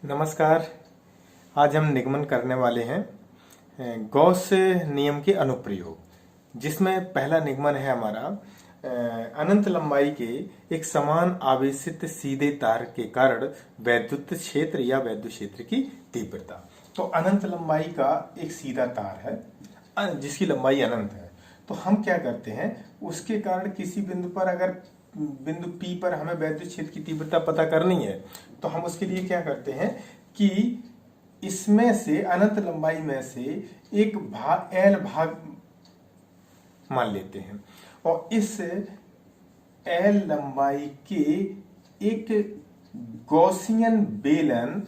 नमस्कार। आज हम निगमन करने वाले हैं गॉस नियम के अनुप्रयोग, जिसमें पहला निगमन है हमारा अनंत लंबाई के एक समान आवेशित सीधे तार के कारण वैद्युत क्षेत्र या वैद्युत क्षेत्र की तीव्रता। तो अनंत लंबाई का एक सीधा तार है जिसकी लंबाई अनंत है। तो हम क्या करते हैं, उसके कारण किसी बिंदु पर अगर बिंदु P पर हमें वैद्युत क्षेत्र की तीव्रता पता करनी है, तो हम उसके लिए क्या करते हैं कि इसमें से अनंत लंबाई में से एक भाग L भाग मान लेते हैं और इस L लंबाई के एक गॉसियन बेलन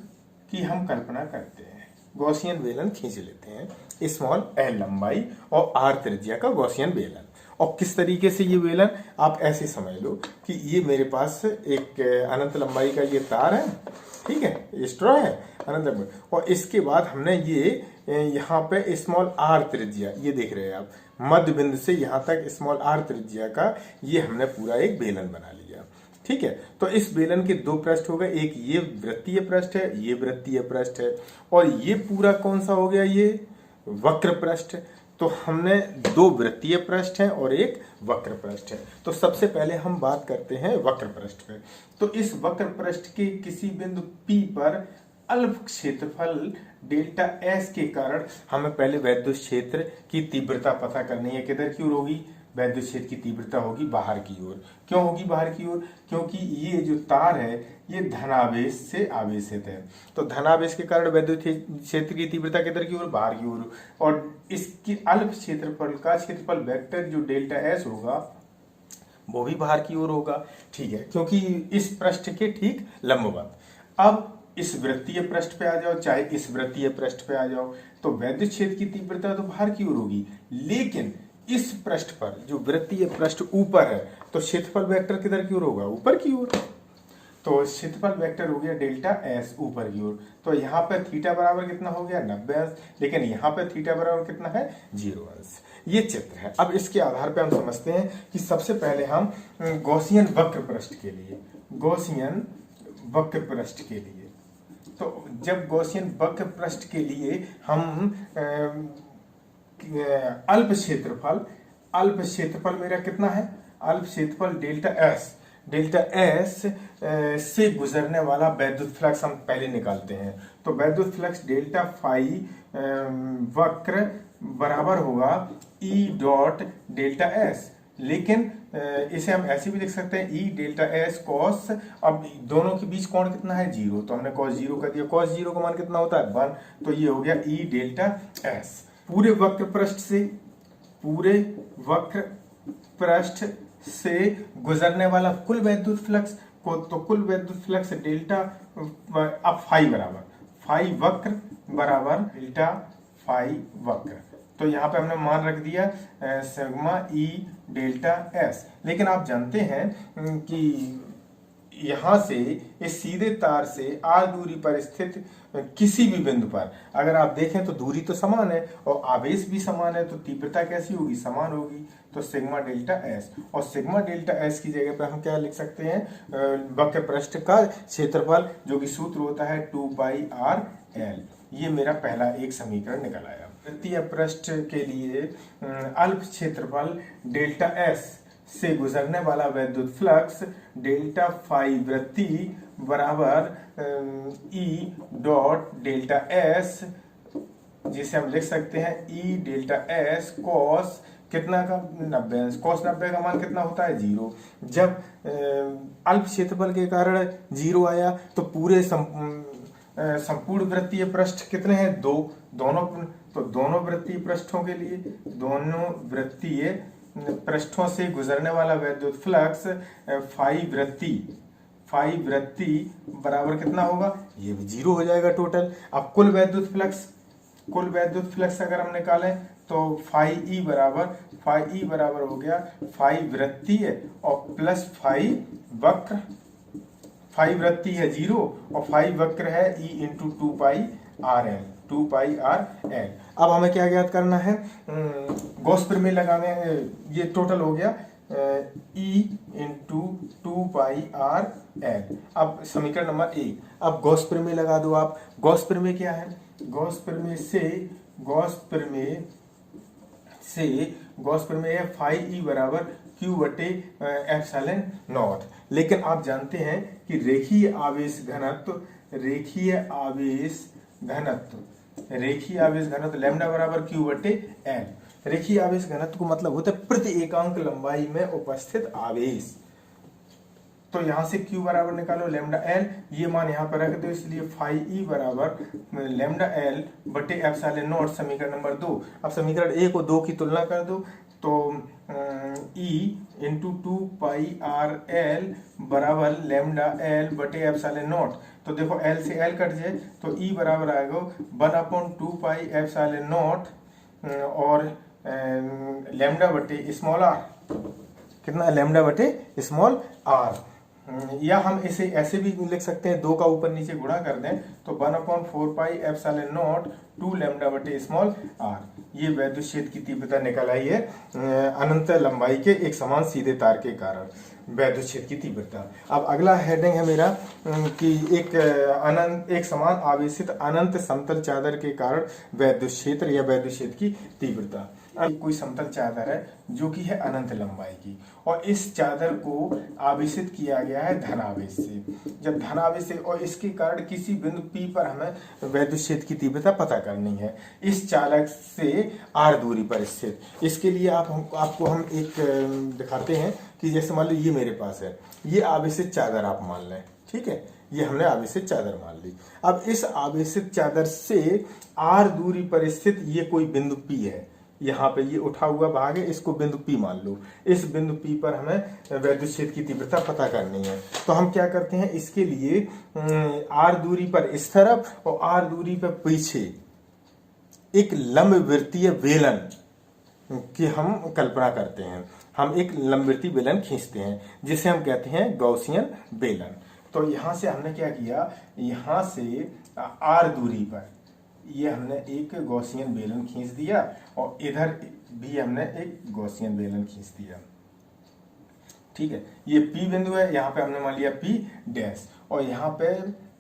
की हम कल्पना करते हैं। गॉसियन बेलन खींच लेते हैं, स्मॉल L लंबाई और R त्रिज्या का गॉसियन बेलन। और किस तरीके से ये बेलन, आप ऐसे समझ लो कि ये मेरे पास एक अनंत लंबाई का ये तार है, ठीक है, ये स्ट्रॉ है अनंत लंबाई, और इसके बाद हमने ये यहाँ पे स्मॉल R त्रिज्या, ये देख रहे हैं आप, मध्य बिंदु से यहाँ तक स्मॉल R त्रिज्या का ये हमने पूरा एक बेलन बना लिया। ठीक है, तो इस बेलन के दो पृष्ठ हो गए, एक ये वृत्तीय पृष्ठ है, ये वृत्तीय पृष्ठ है, और ये पूरा कौन सा हो गया, ये वक्र पृष्ठ। तो हमने दो वृत्तीय पृष्ठ हैं और एक वक्र पृष्ठ है। तो सबसे पहले हम बात करते हैं वक्र पृष्ठ पे। तो इस वक्र पृष्ठ के किसी बिंदु P पर अल्प क्षेत्रफल डेल्टा S के कारण हमें पहले वैद्युत क्षेत्र की तीव्रता पता करनी है। किधर की ओर होगी, वैद्युत क्षेत्र की तीव्रता होगी बाहर की ओर। क्यों होगी बाहर की ओर, क्योंकि ये जो तार है ये धनावेश से आवेशित है। तो धनावेश के कारण वैद्युत क्षेत्र की तीव्रता किधर की ओर, बाहर की ओर। और इसकी अल्प क्षेत्रफल का क्षेत्रफल वेक्टर जो डेल्टा S होगा वो भी बाहर की ओर होगा। ठीक है, क्योंकि इस पृष्ठ के ठीक लंबवत। अब इस वृत्तीय पृष्ठ पे आ जाओ, चाहे इस वृत्तीय पृष्ठ पे आ जाओ, तो वैद्युत क्षेत्र की तीव्रता तो बाहर की ओर होगी, लेकिन इस पृष्ठ पर जो वृत्तीय पृष्ठ ऊपर है तो क्षेत्रफल वेक्टर किधर की ओर होगा, ऊपर की ओर। तो क्षेत्रफल वेक्टर हो गया डेल्टा S ऊपर की ओर। तो यहाँ पे थीटा बराबर कितना हो गया, 90 अंश, लेकिन यहाँ पे थीटा बराबर कितना है, 0 अंश। ये चित्र है। अब इसके आधार पे हम समझते हैं कि सबसे पहले हम गॉसियन वक्र पृष्ठ के लिए, गॉसियन वक्र पृष्ठ के लिए, तो जब गॉसियन वक्र पृष्ठ के लिए हम अल्प क्षेत्रफल मेरा कितना है, अल्प क्षेत्रफल डेल्टा S से गुजरने वाला वैद्युत फ्लक्स हम पहले निकालते हैं। तो वैद्युत फ्लक्स डेल्टा फाई वक्र बराबर होगा E डॉट डेल्टा S, लेकिन इसे हम ऐसे भी लिख सकते हैं E डेल्टा S कॉस, अब दोनों के बीच कोण कितना है, 0, तो हमने कॉस 0 कर दिया। कॉस 0 का मान कितना होता है, 1, तो ये हो गया E डेल्टा S। पूरे वक्र पृष्ठ से गुजरने वाला कुल वैद्युत फ्लक्स को, तो कुल वैद्युत फ्लक्स डेल्टा, अब फाई वक्र बराबर डेल्टा फाई वक्र, तो यहाँ पे हमने मान रख दिया सिग्मा E डेल्टा S। लेकिन आप जानते हैं कि यहाँ से इस सीधे तार से R दूरी पर स्थित किसी भी बिंदु पर अगर आप देखें तो दूरी तो समान है और आवेश भी समान है, तो तीव्रता कैसी होगी, समान होगी। तो सिग्मा डेल्टा S, और सिग्मा डेल्टा S की जगह पर हम क्या लिख सकते हैं, वक्र पृष्ठ का क्षेत्रफल, जो कि सूत्र होता है 2 पाई R L। ये मेरा पहला एक समीकरण निकल आया। वृत्तीय पृष्ठ के लिए अल्प क्षेत्रफल डेल्टा S से गुजरने वाला वैद्युत फ्लक्स डेल्टा फाई वृत्ति बराबर E डॉट डेल्टा S, जिसे हम लिख सकते हैं E डेल्टा S कॉस कितना का, 90 अंश। कॉस 90 का मान कितना होता है, 0। जब अल्प क्षेत्रफल के कारण 0 आया तो पूरे संपूर्ण वृत्तीय पृष्ठ कितने हैं, 2, दोनों वृत्तीय पृष्ठों के लिए, दोनों वृत्तीय पृष्ठों से गुजरने वाला वैद्युत फ्लक्स फाई वृत्ति बराबर कितना होगा, ये भी 0 हो जाएगा टोटल। अब कुल वैद्युत फ्लक्स अगर हम निकालें तो फाई ई बराबर हो गया फाई वृत्तीय और प्लस फाई वृत्ति है 0 और फाई वक्र है E इंटू 2 पाई आर एल। अब हमें क्या ज्ञात करना है, गॉस प्रमेय लगाने, ये टोटल हो गया ई इंटू 2πr_l। अब समीकरण नंबर 1, अब गॉस प्रमेय लगा दो आप। गॉस प्रमेय क्या है? गॉस प्रमेय है फाई ई बराबर क्यू बटे एप्सिलॉन नॉट। लेकिन आप जानते हैं कि रेखीय आवेश घनत्व लैम्डा बराबर क्यू बटे एल। रेखीय आवेश घनत्व को मतलब होता है प्रति एकांक लंबाई में उपस्थित आवेश। तो यहां से Q बराबर निकालो लैम्डा एल, ये मान यहाँ पर रख दो, इसलिए फाई ई बराबर लैम्डा एल बटे एप्सिलॉन नॉट, समीकरण नंबर 2। अब समीकरण 1 और 2 की तुलना कर दो, तो E इंटू 2πr_l बराबर लैम्डा एल बटे एप्सिलॉन नॉट। तो देखो L से L कट जाए तो E बराबर आएगा 1/2π एप्सिलॉन नॉट और लैम्डा बटे स्मॉल आर। कितना? लैम्डा बटे स्मॉल आर। या हम इसे ऐसे भी लिख सकते हैं, 2 का ऊपर नीचे गुणा कर दें तो 1/4π एप्सिलॉन नॉट 2 लैम्डा बटे स्मॉल आर। ये वैद्युत क्षेत्र की तीव्रता निकल आई है अनंत लंबाई के एक समान सीधे तार के कारण वैद्युत क्षेत्र की तीव्रता। अब अगला हेडिंग है मेरा कि एक समान आवेशित अनंत समतल चादर के कारण वैद्युत क्षेत्र या वैद्युत क्षेत्र की तीव्रता। अब कोई समतल चादर है जो कि है अनंत लंबाई की, और इस चादर को आवेशित किया गया है धनावेश से। जब धनावेश से, और इसके कारण किसी बिंदु P पर हमें वैद्युत क्षेत्र की तीव्रता पता करनी है इस चालक से r दूरी पर स्थित। इसके लिए आपको हम एक दिखाते हैं कि जैसे मान लो ये मेरे पास है, ये आवेशित चादर आप मान लें, ठीक है, ये हमने आवेशित चादर मान ली। अब इस आवेशित चादर से r दूरी पर स्थित ये कोई बिंदु P है, यहाँ पे ये उठा हुआ भाग है, इसको बिंदु P मान लो। इस बिंदु P पर हमें वैद्युत क्षेत्र की तीव्रता पता करनी है। तो हम क्या करते हैं, इसके लिए r दूरी पर इस तरफ और r दूरी पर पीछे एक लंबवृत्तीय बेलन की हम कल्पना करते हैं। हम एक लंबवृत्तीय बेलन खींचते हैं जिसे हम कहते हैं गॉसियन बेलन। तो यहाँ से हमने क्या किया, यहाँ से r दूरी पर ये हमने एक गॉसियन बेलन खींच दिया और इधर भी हमने एक गॉसियन बेलन खींच दिया, ठीक है। ये P बिंदु है, यहाँ पे हमने मान लिया P डैश, और यहाँ पे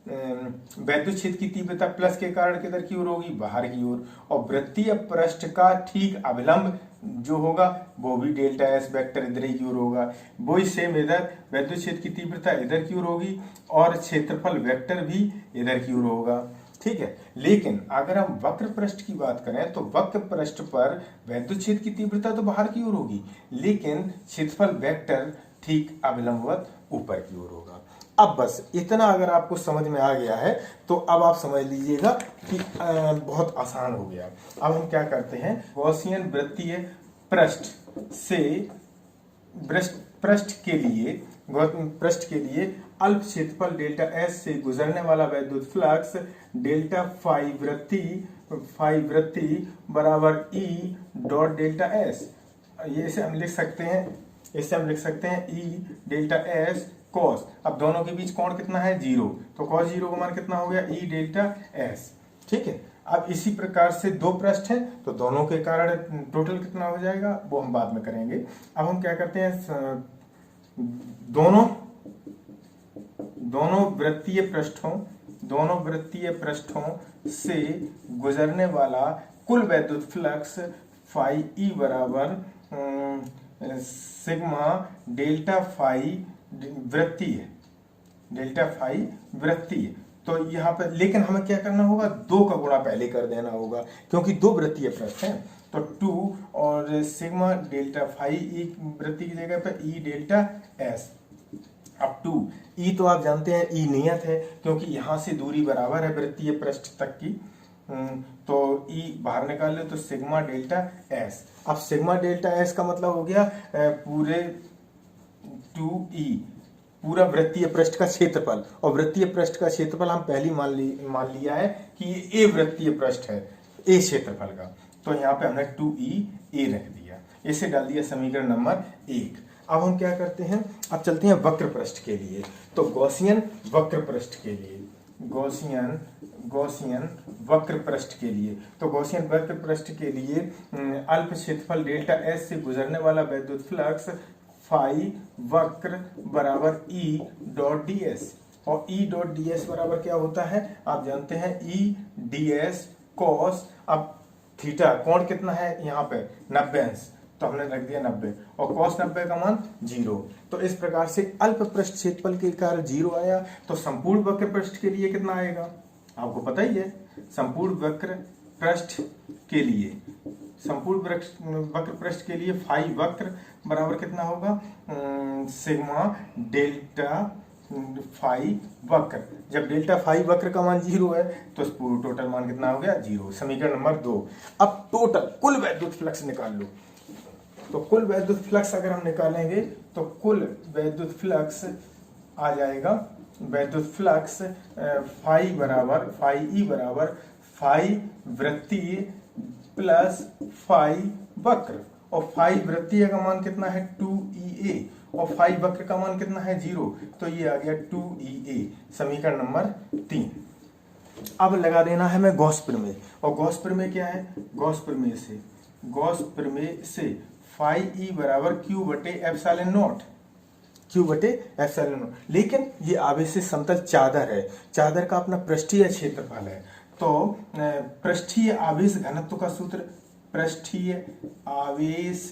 वैद्युत क्षेत्र की तीव्रता प्लस के कारण किधर की ओर होगी, बाहर की ओर, और वृत्तीय पृष्ठ का ठीक अभिलंब जो होगा वो भी डेल्टा एस वेक्टर इधर की ओर होगा। वही सेम इधर वैद्युत क्षेत्र की तीव्रता इधर की ओर होगी और क्षेत्रफल वेक्टर भी इधर की ओर होगा, ठीक है। लेकिन अगर हम वक्र पृष्ठ की बात करें तो वक्र पृष्ठ पर वैद्युत क्षेत्र की तीव्रता तो बाहर की ओर होगी, लेकिन क्षेत्रफल वेक्टर ठीक अभिलंबवत ऊपर की ओर होगा। अब बस इतना अगर आपको समझ में आ गया है तो अब आप समझ लीजिएगा कि बहुत आसान हो गया। अब हम क्या करते हैं, गॉसियन वृत्तीय पृष्ठ से पृष्ठ के लिए अल्प क्षेत्रफल डेल्टा एस से गुजरने वाला वैद्युत फ्लक्स डेल्टा फाई वृत्ति बराबर ई डॉट डेल्टा एस। ये इसे हम लिख सकते हैं ई डेल्टा एस कॉस। अब दोनों के बीच कोण कितना है, 0, तो कॉस 0 का मान कितना हो गया, ई डेल्टा एस, ठीक है। अब इसी प्रकार से 2 पृष्ठ हैं तो दोनों के कारण टोटल कितना हो जाएगा वो हम बाद में करेंगे। अब हम क्या करते हैं, दोनों वृत्तीय पृष्ठों से गुजरने वाला कुल वैद्युत फ्लक्स फाई ई बराबर सिग्मा डेल्टा फाई वृत्तीय तो यहाँ पर, लेकिन हमें क्या करना होगा, 2 का गुणा पहले कर देना होगा क्योंकि 2 वृत्तीय पृष्ठ हैं। तो 2 और सिग्मा डेल्टा फाई ई वृत्ति की जगह पर ई डेल्टा एस। अब 2 ई तो आप जानते हैं ई नियत है क्योंकि यहाँ से दूरी बराबर है वृत्तीय पृष्ठ तक की, तो ई बाहर निकाल ले तो सिग्मा डेल्टा एस। अब सिग्मा डेल्टा एस का मतलब हो गया पूरे 2e पूरा वृत्तीय पृष्ठ का क्षेत्रफल, और वृत्तीय पृष्ठ का क्षेत्रफल हम पहले मान लिया है कि ये ए वृत्तीय पृष्ठ है, ए क्षेत्रफल का, तो यहाँ पे हमने 2e रख दिया, इसे डाल दिया समीकरण नंबर 1। अब हम क्या करते हैं, अब चलते हैं वक्र पृष्ठ के लिए। तो गॉसियन वक्र पृष्ठ के लिए, गॉसियन वक्र पृष्ठ के लिए, तो गॉसियन वक्र पृष्ठ के लिए अल्प क्षेत्रफल डेल्टा एस से गुजरने वाला वैद्युत फ्लक्स फाई वक्र बराबर ई डॉट डी एस। और ई डॉट डी एस बराबर क्या होता है आप जानते हैं, ई डी एस कॉस, अब थीटा कोण कितना है यहाँ पे 90 अंश, तो हमने रख दिया 90 और cos 90 का मान 0। तो इस प्रकार से अल्प पृष्ठ क्षेत्रफल के कारण 0 आया। तो संपूर्ण वक्र पृष्ठ के लिए कितना आएगा आपको पता ही है। संपूर्ण वक्र पृष्ठ के लिए, संपूर्ण वक्र पृष्ठ के लिए फाई वक्र बराबर कितना होगा, सिग्मा डेल्टा फाई वक्र। जब डेल्टा फाई वक्र का मान 0 है तो टोटल मान कितना हो गया 0। समीकरण नंबर 2। अब टोटल कुल वैद्युत फ्लक्स निकाल लो। तो कुल वैद्युत फ्लक्स अगर हम निकालेंगे तो कुल वैद्युत फ्लक्स आ जाएगा, वैद्युत फ्लक्स फाई बराबर फाई ई बराबर फाई वृत्तीय प्लस फाई वक्र। और फाई वृत्तीय का मान कितना है 2EA और फाई वक्र का मान कितना है 0, तो ये आ गया 2EA। समीकरण नंबर 3। अब लगा देना है मैं गॉस प्रमेय। और गॉस प्रमेय क्या है, गॉस प्रमेय से फाई ई बराबर क्यू बटे एप्सिलॉन नॉट, क्यू बटे एप्सिलॉन नॉट। लेकिन ये आवेश से समतल चादर है, चादर का अपना पृष्ठीय क्षेत्रफल है। तो पृष्ठीय आवेश घनत्व का सूत्र, पृष्ठीय आवेश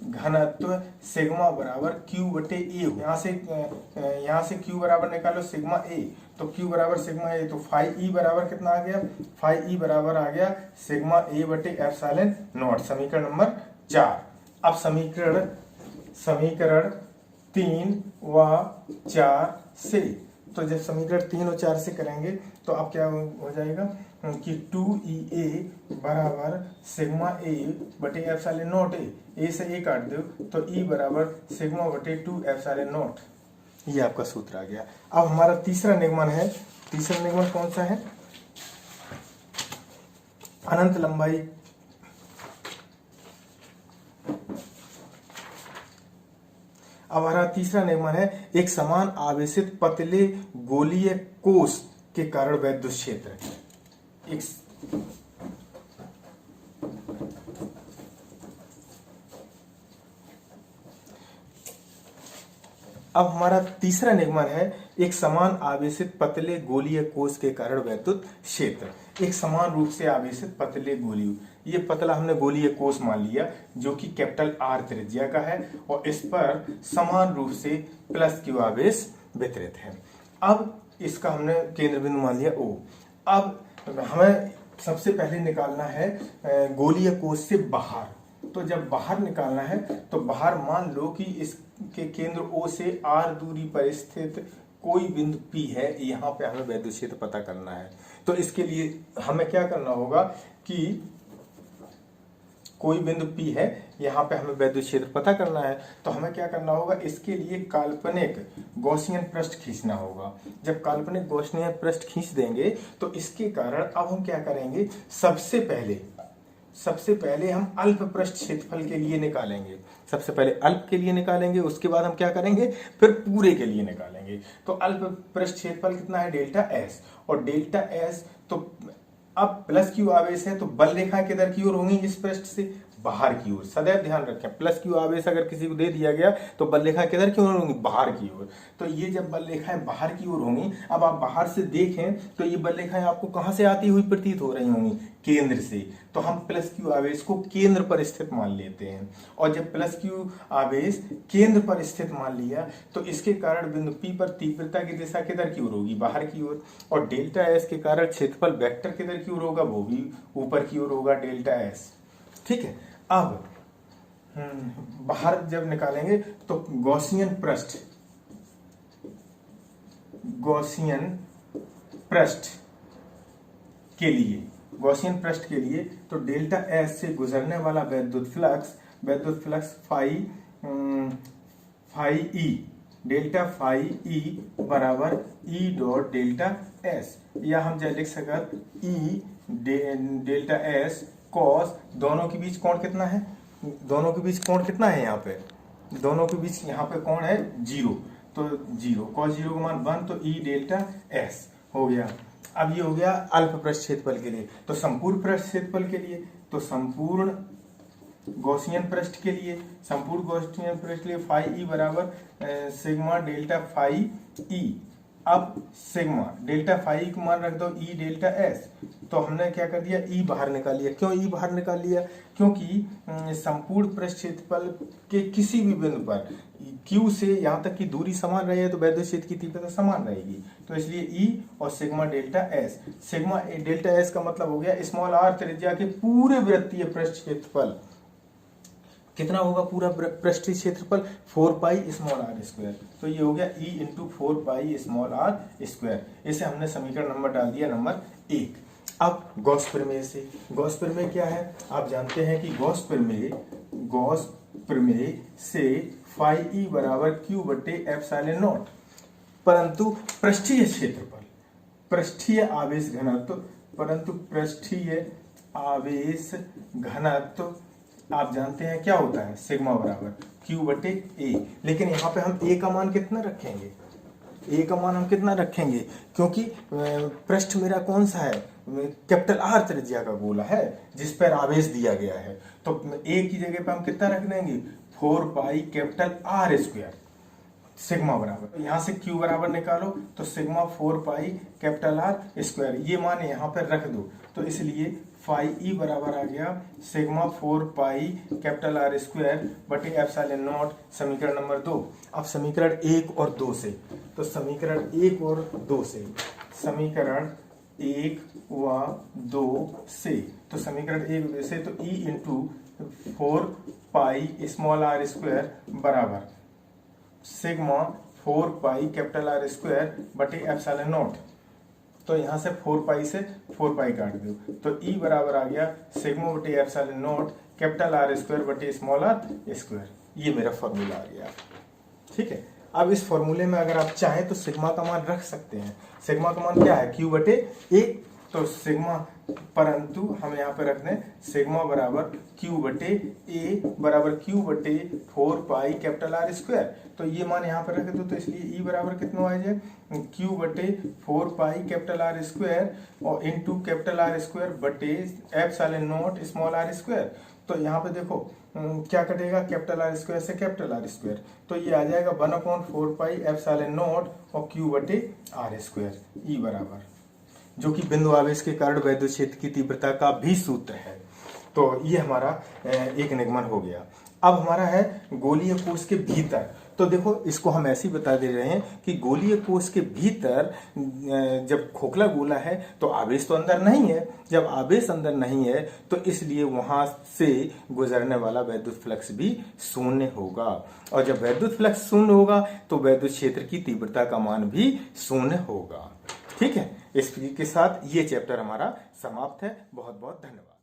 घनत्व सिग्मा बराबर क्यू बटे ए। यहाँ से क्यू बराबर निकालो सिग्मा ए, तो क्यू बराबर सिग्मा ए, तो फाई ई बराबर कितना आ गया, फाई ई बराबर आ गया सिग्मा ए बटे एप्सिलॉन नॉट। समीकरण नंबर 4। अब समीकरण 3 व 4 से, तो जब समीकरण 3 और 4 से करेंगे तो अब क्या हो जाएगा कि 2EA बराबर सिग्मा ए बटे एप्सिलॉन नॉट ए से ए काट दो तो ई बराबर सिग्मा बटे 2 एप्सिलॉन नॉट। ये आपका सूत्र आ गया। अब हमारा तीसरा निगमन है, तीसरा निगमन कौन सा है, अनंत लंबाई अब हमारा तीसरा निगमन है, एक समान आवेशित पतले गोलीय कोश के कारण वैद्युत क्षेत्र। अब हमारा तीसरा निगमन है, एक समान आवेशित पतले गोलीय कोश के कारण वैद्युत क्षेत्र। एक समान रूप से आवेशित पतले गोलीय, ये पतला हमने गोलीय कोश मान लिया जो कि कैपिटल आर त्रिज्या का है और इस पर समान रूप से प्लस क्यू आवेश वितरित है। अब इसका हमने केंद्र बिंदु मान लिया O। अब हमें सबसे पहले निकालना है गोलीय कोश से बाहर। तो जब बाहर निकालना है तो बाहर मान लो कि इसके केंद्र O से R दूरी पर स्थित कोई बिंदु P है, यहाँ पे हमें वैद्युत क्षेत्र पता करना है। तो इसके लिए हमें क्या करना होगा कि कोई बिंदु P है, यहाँ पे हमें वैद्युत क्षेत्र पता करना है। तो हमें क्या करना होगा, इसके लिए काल्पनिक गॉसियन पृष्ठ खींचना होगा। जब काल्पनिक गॉसियन पृष्ठ खींच देंगे तो इसके कारण अब हम क्या करेंगे, सबसे पहले हम अल्प पृष्ठ क्षेत्रफल के लिए निकालेंगे। सबसे पहले अल्प के लिए निकालेंगे, उसके बाद हम क्या करेंगे, फिर पूरे के लिए निकालेंगे। तो अल्प पृष्ठ क्षेत्रफल कितना है डेल्टा एस, और डेल्टा एस तो अब प्लस क्यू आवेश है तो बल रेखाएं किधर की ओर होंगी, इस पृष्ठ से बाहर की ओर। सदैव ध्यान रखें, प्लस क्यू आवेश अगर किसी को दे दिया गया तो बल रेखा किधर की ओर होंगी, बाहर की ओर। तो ये जब बल रेखाएं बाहर की ओर होंगी, अब आप बाहर से देखें तो ये बल रेखाएं आपको कहां से आती हुई प्रतीत हो रही होंगी, केंद्र से। तो हम प्लस क्यू आवेश को केंद्र पर स्थित मान लेते हैं। और जब प्लस क्यू आवेश केंद्र पर स्थित मान लिया तो इसके कारण बिंदु P पर तीव्रता की दिशा किधर की ओर होगी, बाहर की ओर। और डेल्टा एस के कारण क्षेत्रफल वेक्टर किधर की ओर होगा, वो भी ऊपर की ओर होगा, डेल्टा एस। ठीक है। अब बाहर जब निकालेंगे तो गॉसियन पृष्ठ के लिए तो डेल्टा एस से गुजरने वाला वैद्युत flux phi E, delta phi E बराबर ई डॉट डेल्टा एस, या हम जब लिख सकते ई डेल्टा एस कॉस, दोनों के बीच कोण कितना है, दोनों के बीच कोण कितना है, यहाँ पे दोनों के बीच यहाँ पे कोण है 0, तो 0 cos 0 का मान 1, तो ई डेल्टा एस हो गया। अब ये हो गया अल्प पृष्ठ क्षेत्रफल के लिए। तो संपूर्ण पृष्ठ क्षेत्रफल के लिए, तो संपूर्ण गॉसियन पृष्ठ के लिए, संपूर्ण गॉसियन पृष्ठ के लिए फाई ई बराबर सिग्मा डेल्टा फाई ई। अब सिग्मा डेल्टा फाई को मान रख दो ई डेल्टा एस, तो हमने क्या कर दिया, ई बाहर निकाल लिया। क्यों ई बाहर निकाल लिया? क्योंकि संपूर्ण पृष्ठ क्षेत्रफल के किसी भी बिंदु पर Q से यहाँ तक की दूरी समान रही है तो वैद्युत क्षेत्र की तीव्रता समान रहेगी, तो इसलिए ई और sigma delta S. Sigma delta S का मतलब हो गया स्मॉल आर त्रिज्या के पूरे वृत्तीय पृष्ठ क्षेत्रफल। कितना होगा पूरा पृष्ठीय क्षेत्रफल? 4 पाई स्मॉल आर स्क्वायर। तो ये हो गया E into 4 pi small are square. इसे हमने समीकरण नंबर डाल दिया नंबर 1। अब गॉस प्रमेय से, गॉस प्रमेय क्या है? आप जानते हैं कि गॉस प्रमेय से फाई ई बराबर क्यू बटे एप्सिलॉन नॉट, परंतु पृष्ठीय क्षेत्रफल, पृष्ठीय आवेश घनत्व, परंतु पृष्ठीय आवेश घनत्व आप जानते हैं क्या होता है? सिग्मा बराबर क्यू बटे ए। लेकिन यहाँ पे हम ए का मान कितना रखेंगे? ए का मान हम कितना रखेंगे? क्योंकि पृष्ठ मेरा कौन सा है? कैपिटल आर त्रिज्या का गोला है जिस पर आवेश दिया गया है, तो ए की जगह पे हम कितना रख देंगे? 4 pi capital R square sigma बराबर, यहाँ से क्यू बराबर निकालो तो sigma 4 pi capital R square, ये मान यहाँ पर रख दो। तो इसलिए फाई ई बराबर आ गया sigma 4 pi capital R square बटे एप्सिलॉन नॉट, समीकरण नंबर 2। अब समीकरण 1 और 2 से, तो समीकरण 1 और 2 से, समीकरण 1 व 2 से, तो समीकरण 1 से तो E into 4 pi small are square बराबर sigma 4 pi capital R square बटे एप्सिलॉन नॉट। तो यहाँ से 4 पाई से 4 पाई काट दो, तो ई बराबर आ गया सिग्मा बटे epsilon not capital R square बटे स्मॉल आर स्क्वायर। ये मेरा फॉर्मूला आ गया। ठीक है, अब इस फॉर्मूले में अगर आप चाहें तो सिग्मा का मान रख सकते हैं। सिग्मा का मान क्या है? क्यू बटे ए, तो सिग्मा, परंतु हम यहाँ पे रख दें सिग्मा बराबर क्यू बटे ए बराबर क्यू बटे 4 पाई कैपिटल आर स्क्वायर। तो ये मान यहाँ पे रख दो, तो इसलिए ई बराबर कितना आ जाए? क्यू बटे 4 पाई कैपिटल आर स्क्वायर और इंटू कैपिटल आर स्क्वायर बटे epsilon naught small are square. तो यहाँ पे देखो क्या कटेगा? कैपिटल आर स्क्वायर से कैपिटल आर स्क्वायर, तो ये आ जाएगा 1/4 पाई एप्सिलॉन नॉट और क्यू बटे आर स्क्वायर, ई बराबर, जो कि बिंदु आवेश के कारण वैद्युत क्षेत्र की तीव्रता का भी सूत्र है। तो ये हमारा एक निगमन हो गया। अब हमारा है गोलीय कोश के भीतर। तो देखो इसको हम ऐसे ही बता दे रहे हैं कि गोलीय कोश के भीतर जब खोखला गोला है तो आवेश तो अंदर नहीं है। जब आवेश अंदर नहीं है तो इसलिए वहां से गुजरने वाला वैद्युत फ्लक्स भी शून्य होगा, और जब वैद्युत फ्लक्स शून्य होगा तो वैद्युत क्षेत्र की तीव्रता का मान भी शून्य होगा। ठीक है, इस के साथ ये चैप्टर हमारा समाप्त है। बहुत बहुत धन्यवाद।